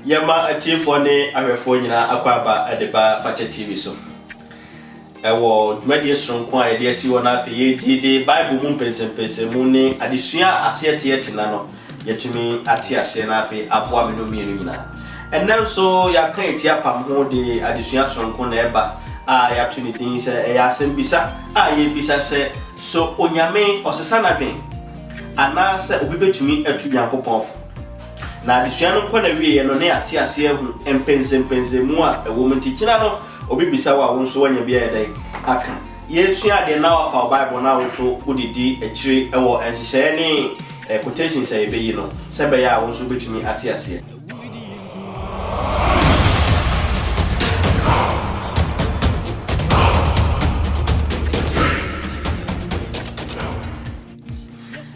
Yama atifo ne awefo nyina akwaba adeba Fache TV so. Ewo dwumadie sonko a yede asi wona afi yedide Bible mu mpensempese mu ne adesua asete yetina no yetumi ate ase na afi aboa me no mienu nyina. Ennam so yakan etia pam ho de adesua sonko na eba a yatuni din se eya asembisa a yebisa se so onyame osesa na dwen ana se obi betumi atu Nyankopɔn na adesua no kwa na wie no ne ate ase ahu empensempense mu a ewo mtikina no obi bisa wa won so wanya bia yedai aka yesua de na wa Bible na wo so udidi akire ewo enhyehyɛ ne quotations a yebeyi no se be ya won so betumi ate ase.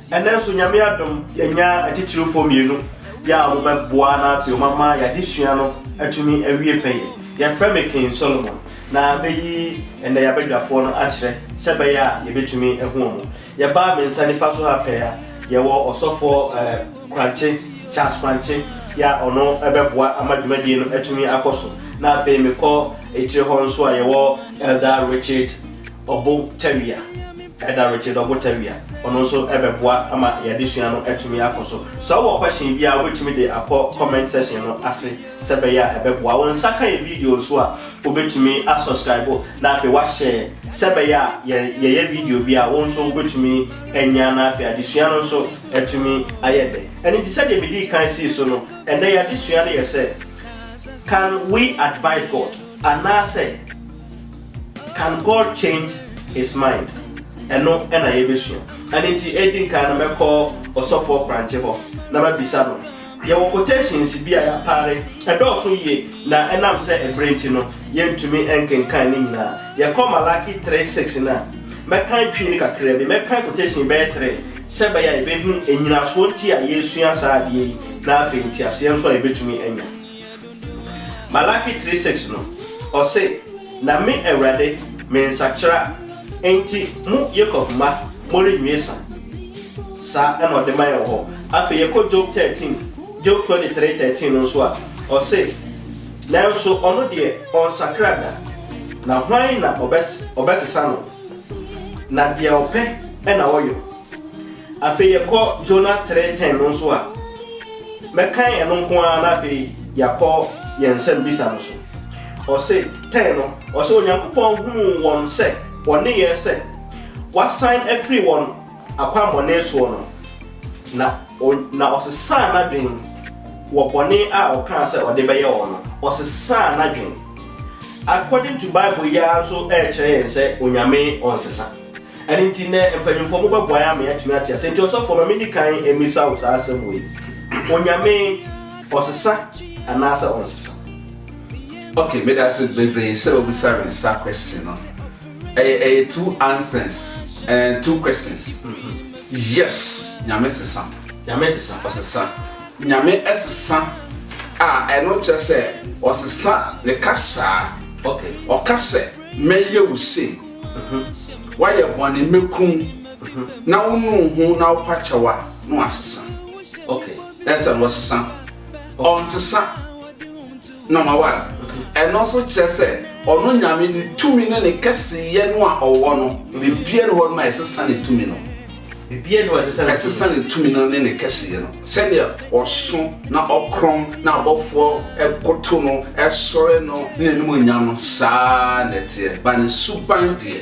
And then so nyame adom yenya atitирofo mienu ya wo beboa na afi o mama ya desua no atumi awie peye ya frame King Solomon na beyi enda ya bedwafo no akire se be ya ye betumi ehu omo ya ba mensa ni paso ha pe ya wo osofo Kranche Charles Kranche ya ono ebeboa amadwumadie no atumi akoso na be me ko etire ho nso a ye wo Elder Richard Obotawia ono so ebeboa ama ya desua no atumi akoso so wo question bia obetumi de akọ comment section no ase sebe ya ebeboa won saka ye video so a obetumi a subscribe na afi wa share sebe ya ye video bia won so obetumi enya na afi adesua no so atumi ayede eni ti said me di kan see so no and ya desua no ye say can we advise God and I say can God change his mind eno ena yebesua anenti edin kan na mekọ osofo Kranche ho na mabisa no ye wo quotations bia ya pare edoso ye na enam se ebrenti no yentumi enkenkan ni nyina ye ko Malaki 3:6 na mekan twini kakra bi mekan quotation be 3 sebe ya ebehu enyina so nti a yesua sa de na afenti ase nso ebetumi enya Malaki 3:6 no o se na me Ewrade me nsakira enti mu Jacob ma mori nwesa sa eno de mayo ho afi ye ko Job 13 Job 23:13 no so a o se na so ono de on sakrada na hwan na obesesa no na de ope ena woyo afi ye ko Jonah 3:10 no so a mekan eno nko na afi yakọ yensem bisa no so o se 10 no o se Onyankopɔn hu won se one year say what sign everyone akwa mone so no na osesa na dwen wo bone a o kan say ode beye wo no osesa na dwen according to Bible ya so e kire say onyame onsesa ani nti na empanimfo mo beboa ya me atumi atia say nti osofo ma me kan emisa usa asem we onyame osesa anasa onsesa. Okay, me that's a big so we serving that question no. Two answers and two questions. Yes, nyame sesa. Nyame sesa. Osesa. Nyame esesa. And not just say osesa the kasa. Okay. O kase me ye wo se. Why you bone mekum. Na unu hu na opachawa no asesa. Okay. That's what osesa. On sesa. Number 1. And also just say ono nyame ni tumi ne ne kase ye no a owo no bibie no ho ma esesa ne tumi no bibie no esesa ne tumi no ne kase ye no se ne oso na okron na obofo ekoto no esore no ne ne mo nyam no sa ne tie ba ne suban die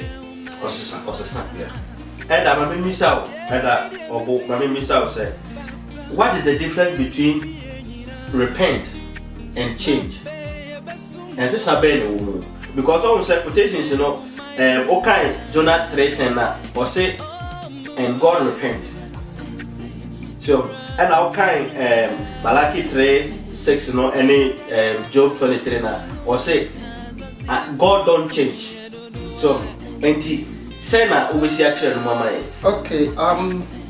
osesa yeah and am me misao and obo me misao say what is the difference between repent and change? And this is because all the quotations, you know, okay, Jonah 3:10 na or say, and God repent. So, and okay, Malaki 3:6, you know, any Job 23 na or say, God don't change. So, and he say na ubisi actually mama. Okay,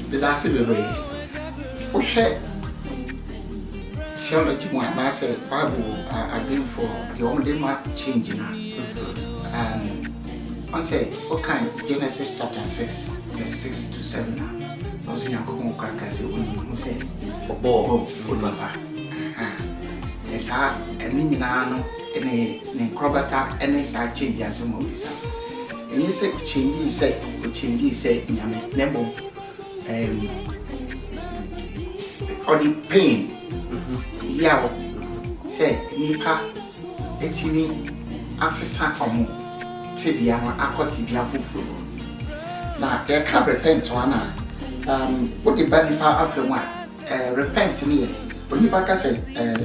that's the way. Okay. Theology mo na say Bible again for your own demon change na. And on say okay Genesis chapter 6 verse 6 to 7 na. Also Nyankopɔn kraka say we say obo fulmapa. esa eni nyina no ene ne krobata ene sa change as mo bisa eni se change say nyame nembo or the pain yawo say nipa etimi asesa omo tibia no akotibia fufuru na e ka repent wana what the banipa afenwa repent ni onipa ka say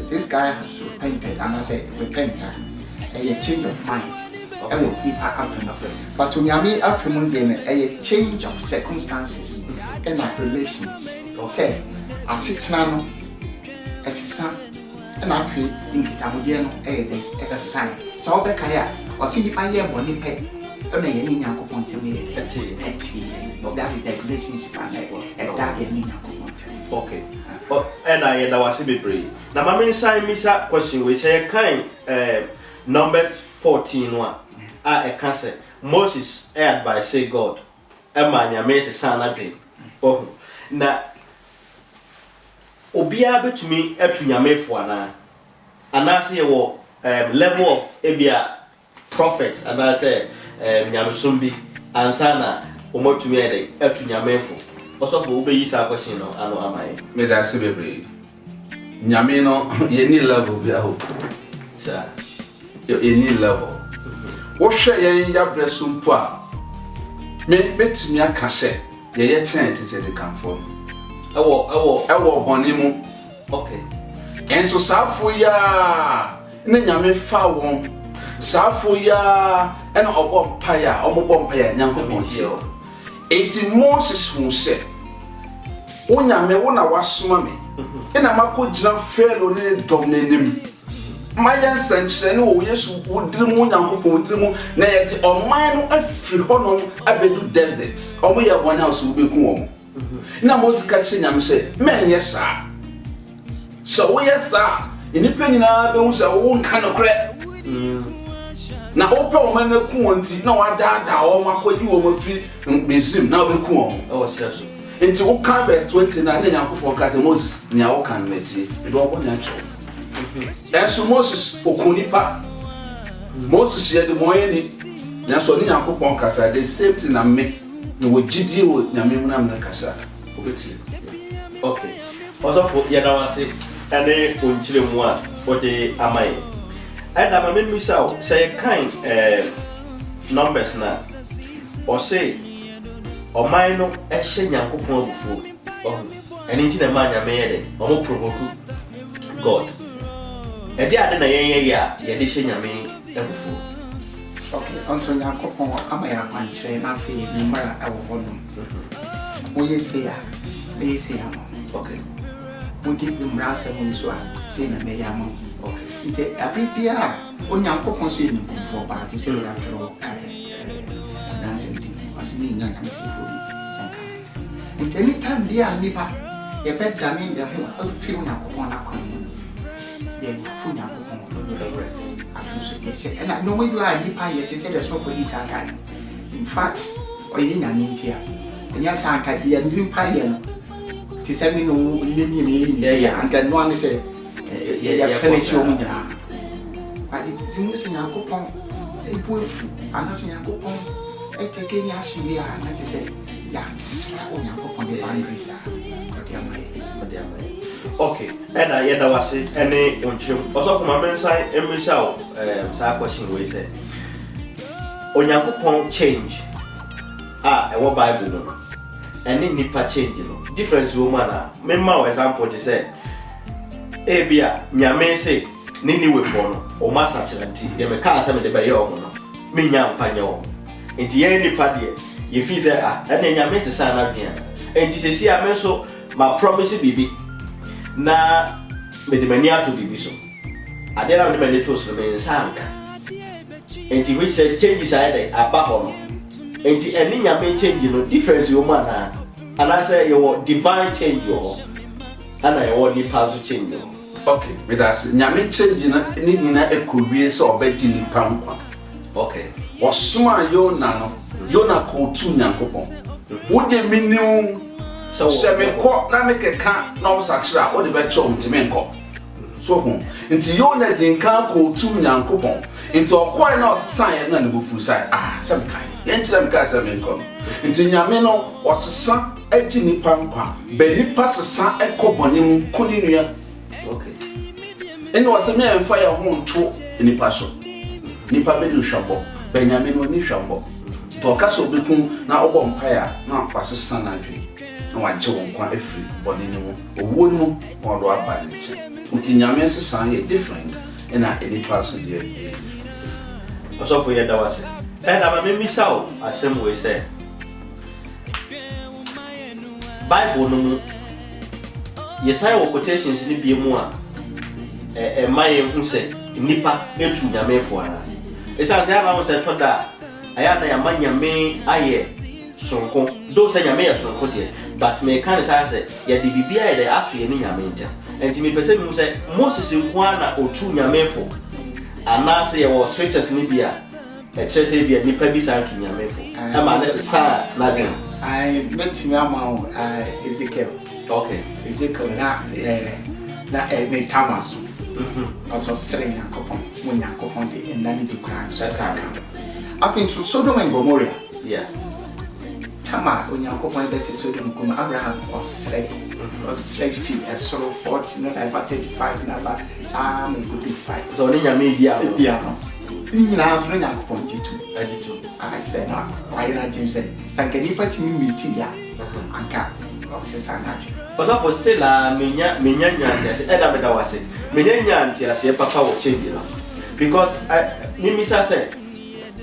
this guy has repented and I say repenter a change of mind I will keep afenwa but onyame afenmu dem a change of circumstances and relations say asitna no esisa na afi nkitahodie no de esisa so obeka ya osi nipa ye boni pe na ye ni Nyankopon temi eti that is the relationship and that ye ni Nyankopon. Okay. And I had was bebre na ma mensan misa question we say kind Numbers 14:1 e can say Moses advice say God e ma nyame se sana dwen oh na obia betumi atu nyamefo ana say wo level of ebia prophets and I say nyamesumbi ansana omotumi ede atu nyamefo osofo obeyi sa question no ano amai me da se bebre nyame no ye ni level bi aho sir ye ni level wo hwe yen ya bresum po a me betumi aka se ye chen tete de kanfo ewo boni mu okay enso safo ya ne nyame fa won safo ya ena obo mpaya Nyankopon tie enti Moses hu se onyame wo na wasoma me ena makogina felo ne dom nenim mayan sanchire ne wo Yesu wodirimu Nyankopon wodirimu na ye de oman no afiri hono abedu desert omo ye bwana oso beku wo na Moses ka che nyame se men yesa so wo yesa inipa nyina be hu se wo nka no kre na ope o man na ku wonti na wadaada o makodi wo mafiri Misrim na obeku wo oh seriously enti wo kan verse 20 na Nyankopon ka se Moses nya wo kan meti e do obo nya cho enso Moses okunipa Moses ye de moyeni na so Nyankopon ka se the same thing na me no wogidi wo nyame mu na me kasa obeti okay osofo ye da wase ene onchire mu a ode amai ada ma me misa say kind Numbers na o say o mai no ehye Nyankopon abufu ene nti na ma nyame ye de o mo provoke God ede ade na ye ya ye de hye nyame abufu. Okay, also Nyankopon amaya kwankyere na fe ni mara ewo hono wo yesi ya Okay. Wo di mrasa mo so a se na me ya mo. Okay. Nte afipia o Nyankopon so ye ni konfo ba ti se ya tro na se ndi asini nya na mfo bi. Nte ni time dia nipa ye be dane ye ho fi o Nyankopon na kwan ye fu Nyankopon and I know you are nipa ye to say the so for you in fact or yin nyame and yes anka de nipa ye no ti say me no yemi and then one say ya finish your nyina but you say Nyankopon e buefu anase Nyankopon e take nya hye na ti say ya o Nyankopon de boundaries okay and I yeda wase ene onchim also for my mensan emisa sa question we say Onyankopon change e wo Bible no ene nipa change no difference woman na memma example to say ebia nyame say nini we for no o masa chiranti de me ka asa me de be ye o no me nya mfanya o enti ye nipa de ye fi say ene nyame se sa na dua enti se si amenso ma promise bibi na me de mani ato bibi so ade na me de mani to so me nsanka enti which say change side aba ho no enti eni nyame change no difference yo man and I say your divine change yo and I want the past change yo. Okay, me that's nyame change na ni nyina ekowie se obedi nipa nkwa. Okay, osuma Yona ko tu Nyankopon wo de minim se me ko na me keka na o sakira o de be cho mtime nko so home nti yo na din kan ko tu nyankopon nti okoi na osan na ne bufu sai some kind enti me ka say me nko nti nyame no osesa agi nipa nkwa be nipa sesa ekobone mu koninua okay eni wase me enfa ya ho nto nipa so nipa be du hwabo be nyame no ni hwabo to ka so beku na obo mpaya na wasesa na dwe na waje won kwa efiri bone ni mu owo no odo aba ni che nti nyame sesa ye different ena nipa so dey also for yeda wase and am me misao asem we say Bible no yesaya wo quotations ni bie mu a maye hu se nipa etu nyame fo ara esa se aba hu se toda aya na ya manyame aye sonko do se nyame ya sonko de but me kan say ya di bibia ya de atu ye ni nyame nta enti me pese mu se Moses nko na otu nyame fo ana se ye wo scriptures ni bia chere se bia nipa bi sa atu nyame fo ama na se sa na gan I met me among Ezekiel. okay Ezekiel na me Thomas. Also selling a couple when a couple and then the crime. So I think so Sodom and Gomorrah. yeah Tama when you couple and Sodom and Abraham was slave fee as sort of 40 not about 35 and about some good 5. so ni nyame dia Ni na so na couple ajitu I said no why not James said sankani pati mi meeting ya anka officer sanaju also for still menya nyanti eda beda wase menya nyanti ase papa wo chebi no because mimi sa say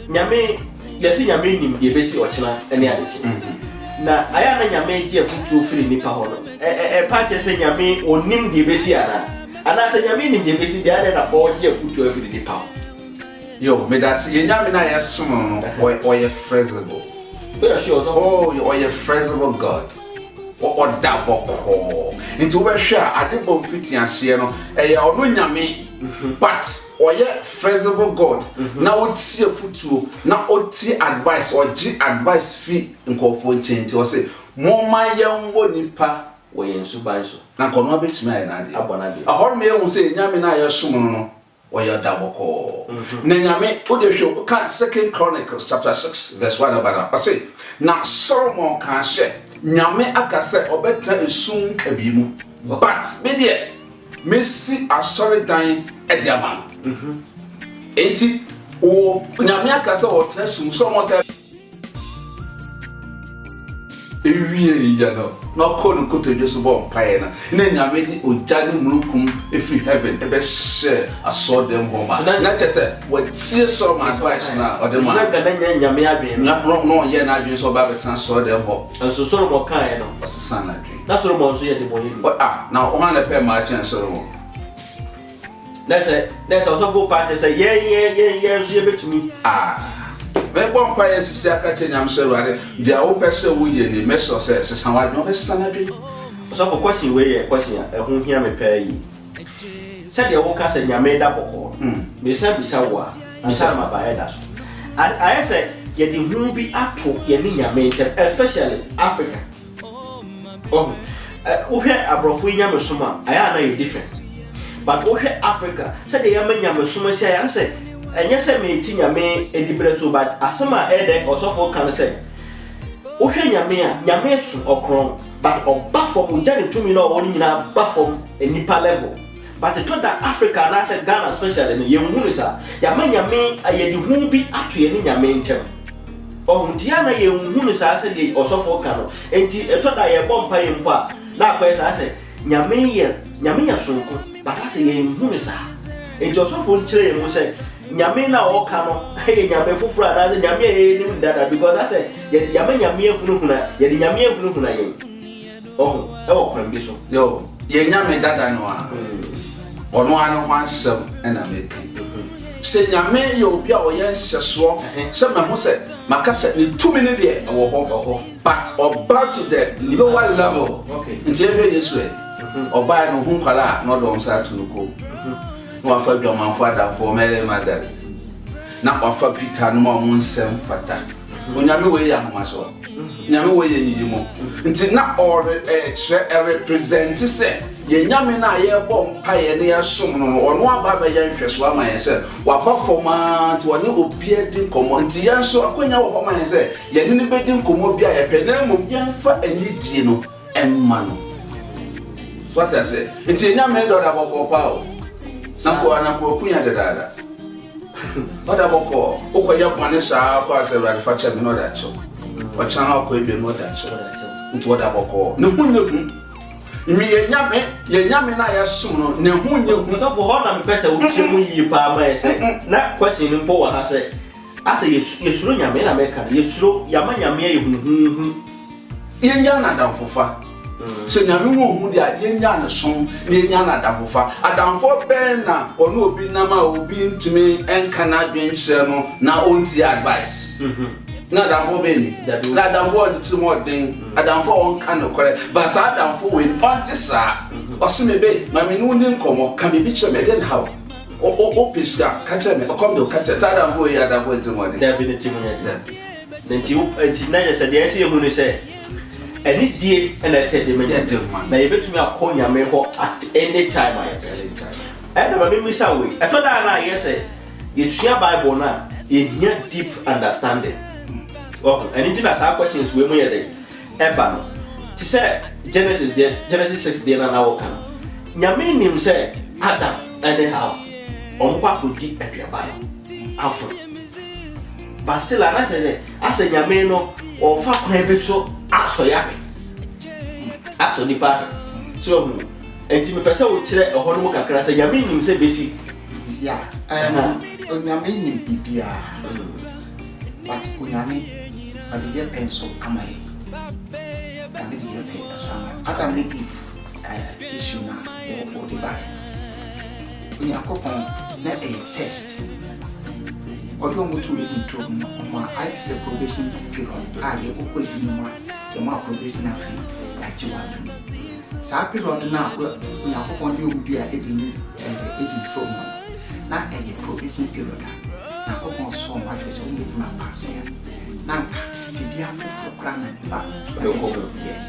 nyame yesi nyame nim de besi ochina ene adechi na aya na nyame je futu firi nipa ho no pa che say nyame onim de besi ana say nyame nim de besi de ana na bo je futu firi nipa ho yo me that's ye nyame na yesom no oye flexible we are sure oh oye flexible god o daboko nti we hwe ade bo fiti ase no eye ono nyame but oye flexible god na oti afutuo na oti advice oji advice fi nkofo nchenti o say mo mayenwo nipa we yensuban so na kono abetumi aye na ade abona de ahor me ehun say nyame na yesom no oya daboko na nyame o de hwe kan 2 Chronicles chapter 6 verse 1 about I say na Solomon kan hye nyame akase obetra esum kabimu but me de Messi asori dan ediama enti o nyame akase o tra sum Solomon say ewie ya no na kono koto Jesu bo pae na nyame di ojani munukum efi heaven ebe share asodem homa na chese what tie so my advice na odema na gada nyame adwen no ye na adwen so ba betan asodem ho so Solomon kan no osesa na adwen na Solomon so ye de boye na o han le pe ma chen Solomon let's also go part say yeah so ye betumi me bon kwa ye sisi aka che nyam se ruade dia wo pese wo ye ni meso se sesan wa no pese na dwe so for question we ye question ehun hia me pa yi said ye wo ka se nyame da boko me sa bisa wa bisa ma ba da so I say ye di hu bi ato ye ni nyame especially Africa wo hwe abrofo nyame soma aya na you different but wo hwe Africa said ye nyame soma sia ya say enye se me ti nyame edibre so but asema ede osofo kan say wo hwe nyame su okron but obafo ujani tumi no woni nyina bafom enipa level but to that Africa na say Ghana especially ye hunu sa ya nyame ayedi hu bi ato ye ni nyame ntem ntia na ye hunu sa say de osofo kan no enti to da ye bompa ye mpa na akwa sa say nyame ya sonko but say ye hunu sa enti osofo nchire ye mu say nyame na o ka no nyame fufura na say nyame e nim dada because I say ye nyame ehunu ye nyame ehunu ye e wo kwan bi so yo ye nyame dada no a ono ano wansem na meki se nyame yo bia o ye nhyeso se me ho se makasa ni 2 minutes de e wo ho but about to the lower level okay nti e Yesu e oba no hu kwala no do nsa tunuko no afa bi o manfo ada fo mele madar na afa Peter no mo nsem fata onyame we ya nyame we ye nyimo nti na or represent se ye nyame na ye bom pa ye ne yesom no ono aba ba ye nhweso ama ye se wa ba format woni obi edi komo nti ye nso akonya wo ma ye se ye ne be di komo bia ye pe na mum ye fa anidie no emma no so what I say nti nyame do da boko pa o sanko anako kunya dada oda boko okoye bone saa kwa se rade fa che me no da cho o chana ko ebe no da cho nti oda boko ne hunye hu mi ye nyame na yesum no ne hunye hu so for all na pese wo tie mu yi pa ma ese na question mpo wa ha se ase yesuro nyame na meka na yesuro yama nyame ye hu ye nya na damfofa se nyame wo hu dia ye nya na som ne nya na damfofa adamfo ben na ono obi na ma obi ntumi enka na dwenhye no na onti advice na damfo beni na damfo de tumo den adamfo on kan no kore ba sa damfo we ponti sa osumebe ma me no ni nkomo ka me bi che me den how o pisga ka che me come do ka che sa damfo ya damfo tumo den definitely mo ya nti na yesa de ese hu ni se any die and I said me na ye betumi akonya me ho at any time I tell and ba me misa we e to da na yesa yesua bible na ye deep understanding. Oh, and it is our questions we may say. Eba, to say Genesis 6 day na na woka. Nyame nim say Adam anyhow. Omkwa ko di aduaba no. Afro. But still I say ase nyame no o fa kwan be so aso yabe. Aso nipa. So enti me pese wo kire e ho no kakra say nyame nim say besi. Yeah. Nyame nim bibia. But nyame I pencil come away. I did pencil. Adam make issue now for the Bible. When you are let a test. Or you want to read into my I say probation period. I you go the more probation free that you want to. So period now when you are on you do eating trauma. Not a probation period. Now go on so much as only my pass here. Now, Stevia for crying back. Yes,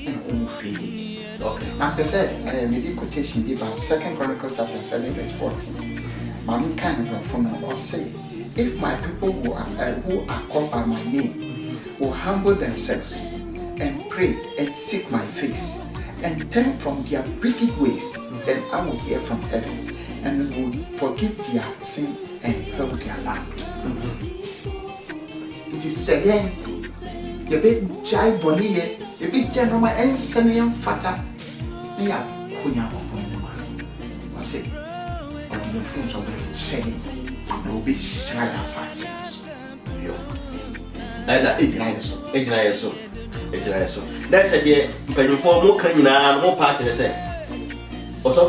and all feeling. Okay. Now, I said, maybe quotation be about 2 Chronicles chapter 7, verse 14. Mammy kind of from or say, if my people who are called by my name will humble themselves and pray and seek my face and turn from their wicked ways, then I will hear from heaven and will forgive their sin and heal their land. It is saying, you be jai bonnie, you be general and senior fata. They are Kunya or say, or the influence of the saying, will be silent assassins. So. That's a dear, but you form more can more part in the same. Also,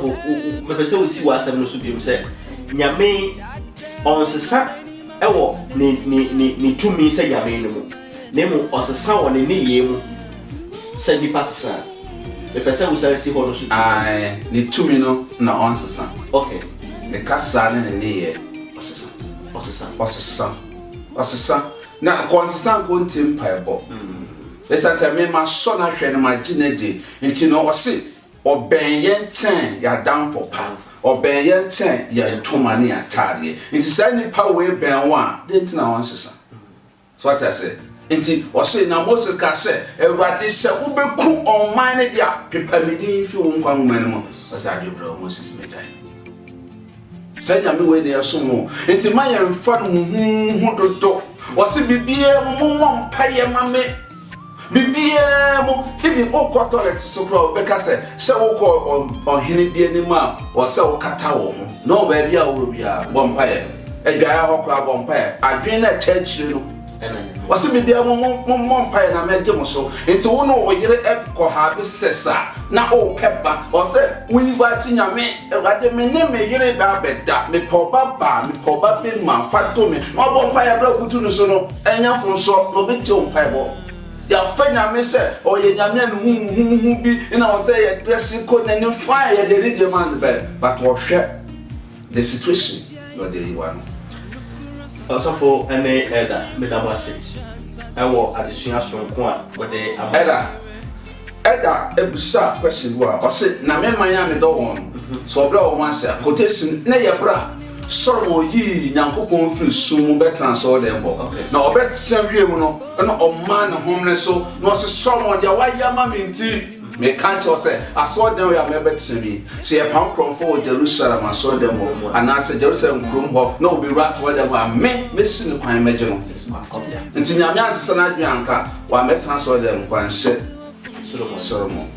maybe so see what some should be said. Nyame on the sun. Ewo ni tumi se nyame ne mu ne mu osesa wo ne ye mu se ni pasesa e pese wo sare si ho no su ai ni tumi no na onsesa okay ne kasa ne ye osesa na ko onsesa ko ntim paebo esa se me ma so na hwe ne ma ginedi nti no ose oben ye nchen ya down for power oben ye nchen ya ntoma ne atade nti say nipa we ben wa de nti na won sesa so what I say nti o say na Moses ka say Ewurade se wo beku on ne dia pepa medin fi wo nkwa ngman mo o say ade bro Moses medai say nyame we ne yasom no nti ma ye mfa no hu dodo o say bibie mo mpaye mame bibie mo ibi okọ toilet so bro be ka say wo ko ohene bi ani ma o say wo kata wo ho no ba bia wo bia bo mpaye edwa ho kra bo mpaye adwen na chachire no o say bibie mo mpaye na meje mo so enti wo no wo yire ekọ ha be sesa na o peba o say we invite nyame Ewurade me ne me yire ba beda me poba be ma fato me no bo mpaye bra kutu no so no enya fon so no be ti o mpaye bo ya fanya me say o ye nyame no hu bi na o say ye dress ko na ni fire ye dey dey man be but o hwe the situation no dey one also for any elder medamase I wo adesua sonko a wo dey elder Eda ebusa question wa o se na me man ya me do won so bra o wan say quotation na ye bra sorrow yi nyankopon free sum betan so dem bo na obetia wie mu no na o man homne so no se sorrow dia wa ya ma minti me can't say I saw them we are member to me see a pound from for Jerusalem I saw them and I said Jerusalem room no be right for them me missing the kwan meje no nti nyame ansesa na adwanka wa metan so dem kwan hye Solomon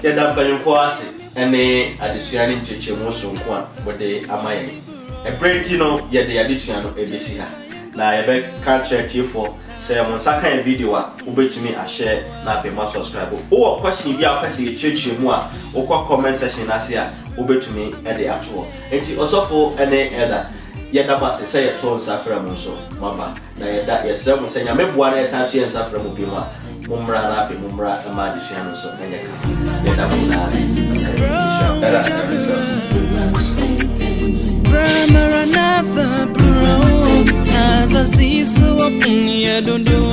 ya da banko ase ene adesua ne nchechemu so nko a bode amaye ebreti no ye de adesua no ebesi ha na ye be ka check for say mon saka video a obetumi a share na be ma subscribe o question bi a kwese chechemu a o kwa comment section na se a obetumi e de ato enti osofo ene elder ye da ba se ye to nsafra mu so mama na ye da ye se mu se nya meboa na ye sa tue nsafra mu bi mu a mumra na afi mumra ma de hia no so enye ka ye da mu na Maranatha, bro, as I see so often, yeah, don't do